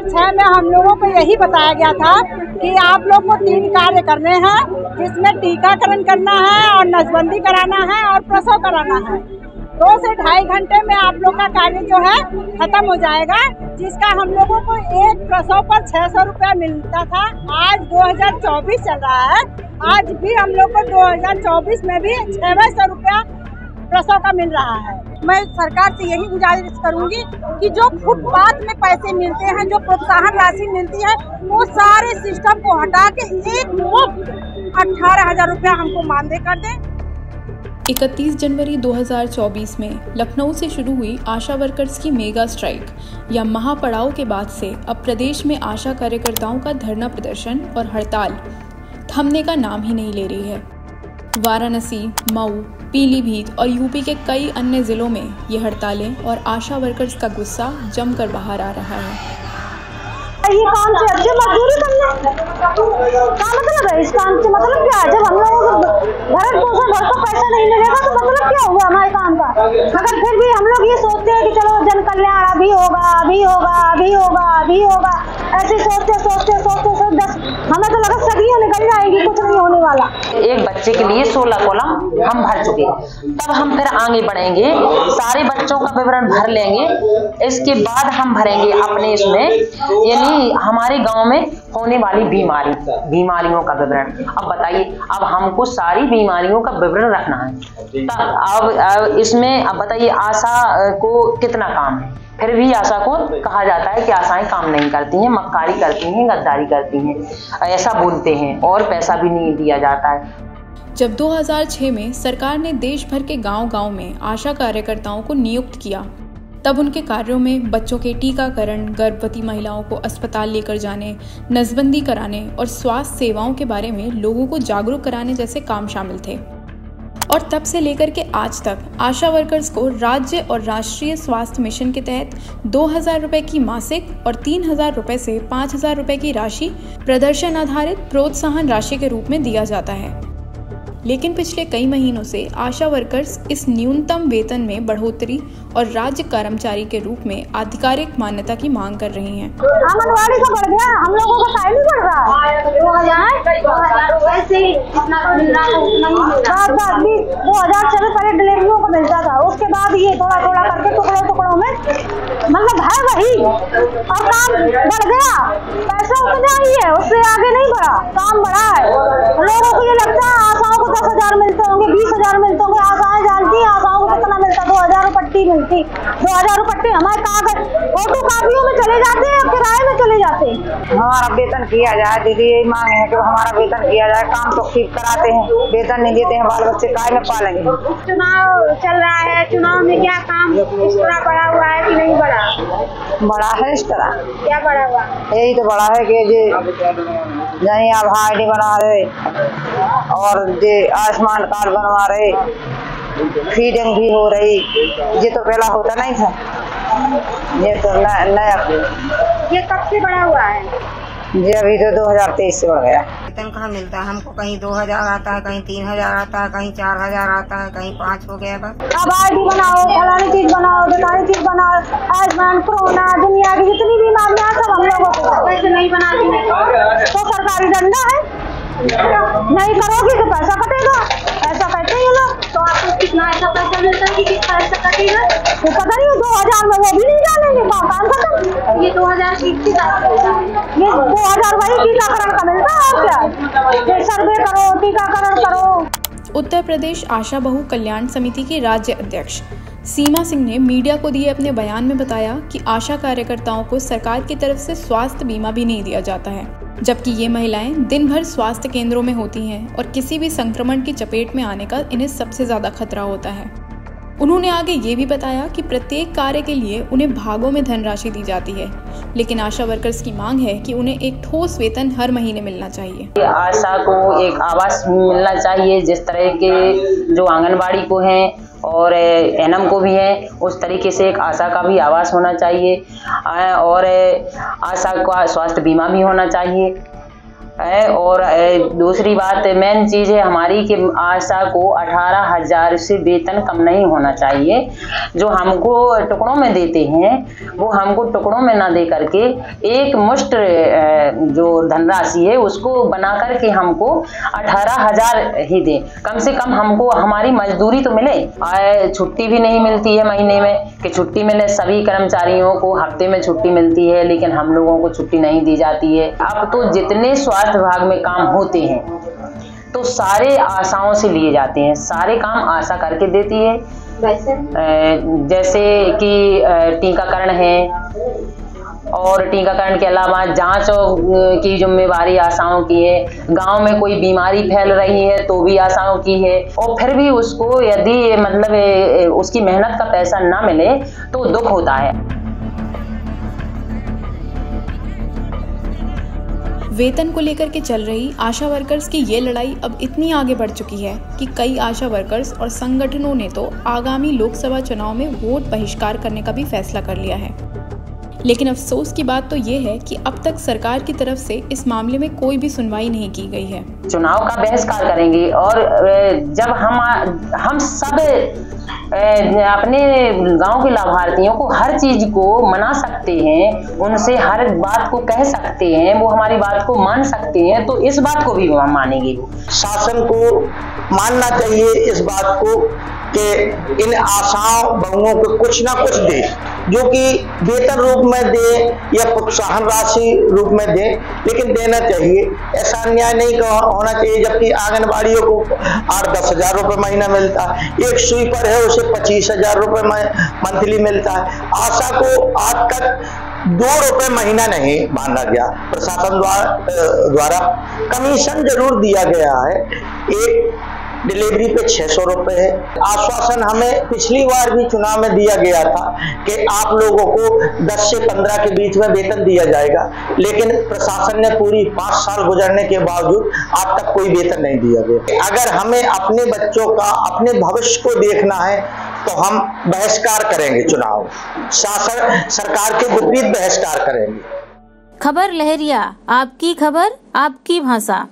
2006 में हम लोगों को यही बताया गया था कि आप लोग को 3 कार्य करने हैं, जिसमें टीकाकरण करना है और नसबंदी कराना है और प्रसव कराना है। 2 से ढाई घंटे में आप लोग का कार्य जो है खत्म हो जाएगा, जिसका हम लोगों को एक प्रसव पर 600 रुपया मिलता था। आज 2024 चल रहा है, आज भी हम लोग को 2024 में भी 600 रुपया प्रसव का मिल रहा है। मैं सरकार से यही गुजारिश करूंगी कि जो फुटपाथ में पैसे मिलते हैं, जो प्रोत्साहन राशि मिलती है, वो सारे सिस्टम को हटा के एक मुफ्त 18,000 रुपया हमको मानदेय कर दें। 31 जनवरी 2024 में लखनऊ से शुरू हुई आशा वर्कर्स की मेगा स्ट्राइक या महापड़ाव के बाद से अब प्रदेश में आशा कार्यकर्ताओं का धरना प्रदर्शन और हड़ताल थमने का नाम ही नहीं ले रही है। वाराणसी, मऊ, पीलीभीत और यूपी के कई अन्य जिलों में ये हड़तालें और आशा वर्कर्स का गुस्सा जमकर बाहर आ रहा है। ये काम से अच्छे मजदूरी करना क्या मतलब है? इस काम से मतलब क्या है? जब हम लोगों को घर का पैसा नहीं मिलेगा तो मतलब क्या हुआ हमारे काम का? मगर फिर भी हम लोग ये सोचते हैं कि चलो जन कल्याण अभी होगा, अभी होगा, अभी होगा, अभी होगा, ऐसे सोचते हमें तो लगा सदियां निकल जाएगी, कुछ नहीं होने वाला। एक बच्चे के लिए 16 कॉलम हम भर चुके, तब हम फिर आगे बढ़ेंगे, सारे बच्चों का विवरण भर लेंगे, इसके बाद हम भरेंगे अपने इसमें, यानी हमारे गांव में होने वाली बीमारियों का विवरण। अब बताइए, अब हमको सारी बीमारियों का विवरण रखना है। अब इसमें अब बताइए आशा को कितना काम है, फिर भी आशा को कहा जाता है कि आशाएं काम नहीं करती हैं, मक्कारी करती हैं, गद्दारी करती हैं, ऐसा बोलते हैं और पैसा भी नहीं दिया जाता है। जब 2006 में सरकार ने देश भर के गांव-गांव में आशा कार्यकर्ताओं को नियुक्त किया, तब उनके कार्यों में बच्चों के टीकाकरण, गर्भवती महिलाओं को अस्पताल लेकर जाने, नसबंदी कराने और स्वास्थ्य सेवाओं के बारे में लोगों को जागरूक कराने जैसे काम शामिल थे। और तब से लेकर के आज तक आशा वर्कर्स को राज्य और राष्ट्रीय स्वास्थ्य मिशन के तहत 2,000 रुपए की मासिक और 3,000 रुपए से 5,000 रुपए की राशि प्रदर्शन आधारित प्रोत्साहन राशि के रूप में दिया जाता है। लेकिन पिछले कई महीनों से आशा वर्कर्स इस न्यूनतम वेतन में बढ़ोतरी और राज्य कर्मचारी के रूप में आधिकारिक मान्यता की मांग कर रही हैं। आंगनबाड़ी का बढ़ गया, हम लोगों का टाइम ही बढ़ रहा है। 2,000 रुपए से इतना मिल रहा है, उतना ही मिल रहा है। 2,000 चलो पहले डिलीवरियों को मिलता था, उसके बाद ये थोड़ा थोड़ा करके टुकड़ों में मतलब है वही, और काम बढ़ गया, पैसा उतना ही है, उससे आगे नहीं बढ़ा, काम बढ़ा है। लोगों को ये लगता है आशाओं को 10,000 मिलते होंगे, 20,000 मिलते होंगे, आशाएं जानती है आशाओं को कितना मिलता, 2,000 पट्टी मिलती, 2,000 पट्टी हमारे कागज फोटो कापियों में चले जाते हैं, किराए में चले जाते हैं। हमारा वेतन किया जाए, दीदी यही मांग है कि हमारा वेतन किया जाए। काम तो ठीक कराते हैं, वेतन नहीं देते हैं, बाल बच्चे काय में पालेंगे। चुनाव चल रहा है, चुनाव में क्या काम इस तरह बढ़ा हुआ है कि नहीं बढ़ा? बड़ा है इस तरह। क्या बढ़ा हुआ? यही तो बड़ा है कि नहीं आभा ID बना रहे और ये आयुष्मान कार्ड बनवा रहे, फीडिंग भी हो रही, ये तो पहला होता नहीं था, ये तो नया। ये कब से बढ़ा हुआ है? जी अभी तो 2023 से बढ़ गया। वेतन कहाँ मिलता है हमको? कहीं 2,000 आता है, कहीं 3,000 आता है, कहीं 4,000 आता है, कहीं 5 हो गया बस। अब ID बनाओ, फलानी चीज बनाओ, ढिकानी चीज बनाओ, आयुष्मान, कोरोना, दुनिया की जितनी बीमारियां सब हम लोगों को पैसे नहीं बनाती तो सरकारी डंडा है, नहीं करोगे तो पैसा कटेगा, ऐसा कहते हैं लोग। तो आपको कितना ऐसा पैसा मिलता है कि कितना पैसा कटेगा? तो पता नहीं, 2,000 में वो भी नहीं जानेंगे, काम खत्म। ये 2,000 ये 2,000 वही टीकाकरण का मिलता है, और क्या? सर्वे करो, टीकाकरण करो। उत्तर प्रदेश आशा बहु कल्याण समिति की राज्य अध्यक्ष सीमा सिंह ने मीडिया को दिए अपने बयान में बताया कि आशा कार्यकर्ताओं को सरकार की तरफ से स्वास्थ्य बीमा भी नहीं दिया जाता है, जबकि ये महिलाएं दिन भर स्वास्थ्य केंद्रों में होती हैं और किसी भी संक्रमण की चपेट में आने का इन्हें सबसे ज्यादा खतरा होता है। उन्होंने आगे ये भी बताया कि प्रत्येक कार्य के लिए उन्हें भागों में धनराशि दी जाती है, लेकिन आशा वर्कर्स की मांग है कि उन्हें एक ठोस वेतन हर महीने मिलना चाहिए। आशा को एक आवास मिलना चाहिए, जिस तरह के जो आंगनबाड़ी को हैं और एनएम को भी है, उस तरीके से एक आशा का भी आवास होना चाहिए और आशा का स्वास्थ्य बीमा भी होना चाहिए और दूसरी बात मेन चीज है हमारी कि आशा को 18,000 से वेतन कम नहीं होना चाहिए। जो हमको टुकड़ों में देते हैं वो हमको टुकड़ों में ना दे करके एक मुश्त जो धनराशि है उसको बना करके हमको 18,000 ही दे। कम से कम हमको हमारी मजदूरी तो मिले। छुट्टी भी नहीं मिलती है महीने में कि छुट्टी मिले। सभी कर्मचारियों को हफ्ते में छुट्टी मिलती है लेकिन हम लोगों को छुट्टी नहीं दी जाती है। अब तो जितने स्वास्थ्य विभाग में काम होते हैं तो सारे आशाओं से लिए जाते हैं, सारे काम आशा करके देती है। जैसे कि टीकाकरण है और टीकाकरण के अलावा जांच की जिम्मेवारी आशाओं की है। गांव में कोई बीमारी फैल रही है तो भी आशाओं की है और फिर भी उसको यदि मतलब उसकी मेहनत का पैसा ना मिले तो दुख होता है। वेतन को लेकर के चल रही आशा वर्कर्स की ये लड़ाई अब इतनी आगे बढ़ चुकी है कि कई आशा वर्कर्स और संगठनों ने तो आगामी लोकसभा चुनाव में वोट बहिष्कार करने का भी फैसला कर लिया है। लेकिन अफसोस की बात तो ये है कि अब तक सरकार की तरफ से इस मामले में कोई भी सुनवाई नहीं की गई है। चुनाव का बहिष्कार करेंगे और जब हम सब अपने गांव के लाभार्थियों को हर चीज को मना सकते हैं, उनसे हर बात को कह सकते हैं, वो हमारी बात को मान सकते हैं, तो इस बात को भी हम मानेंगे। शासन को मानना चाहिए इस बात को कि इन आशाओं बहुओं को कुछ ना कुछ दे, जो कि वेतन रूप में दे या प्रोत्साहन राशि रूप में दे, लेकिन देना चाहिए। ऐसा अन्याय नहीं होना चाहिए। जबकि आंगनबाड़ियों को 8-10 हजार रुपये महीना मिलता है, एक स्वीपर है उसे 25,000 रुपये मंथली मिलता है। आशा को आज तक 2 रुपये महीना नहीं माना गया। प्रशासन द्वारा कमीशन जरूर दिया गया है, एक डिलीवरी पे 600 रुपये है। आश्वासन हमें पिछली बार भी चुनाव में दिया गया था कि आप लोगों को 10 से 15 के बीच में वेतन दिया जाएगा, लेकिन प्रशासन ने पूरी 5 साल गुजरने के बावजूद आज तक कोई वेतन नहीं दिया गया। अगर हमें अपने बच्चों का, अपने भविष्य को देखना है तो हम बहिष्कार करेंगे चुनाव, शासन सरकार के विपरीत बहिष्कार करेंगे। खबर लहरिया, आपकी खबर आपकी भाषा।